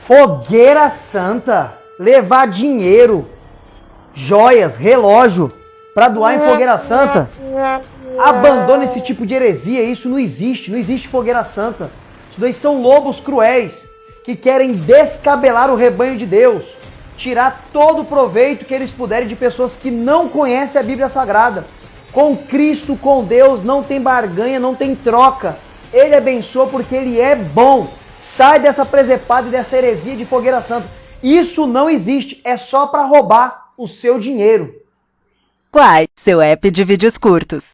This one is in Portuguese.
Fogueira santa, levar dinheiro, joias, relógio para doar em fogueira santa. Abandone esse tipo de heresia, isso não existe fogueira santa. Isso daí são lobos cruéis que querem descabelar o rebanho de Deus, tirar todo o proveito que eles puderem de pessoas que não conhecem a Bíblia Sagrada. Com Cristo, com Deus, não tem barganha, não tem troca. Ele abençoa porque Ele é bom. Sai dessa presepada e dessa heresia de fogueira santa. Isso não existe, é só para roubar o seu dinheiro. Quai, seu app de vídeos curtos.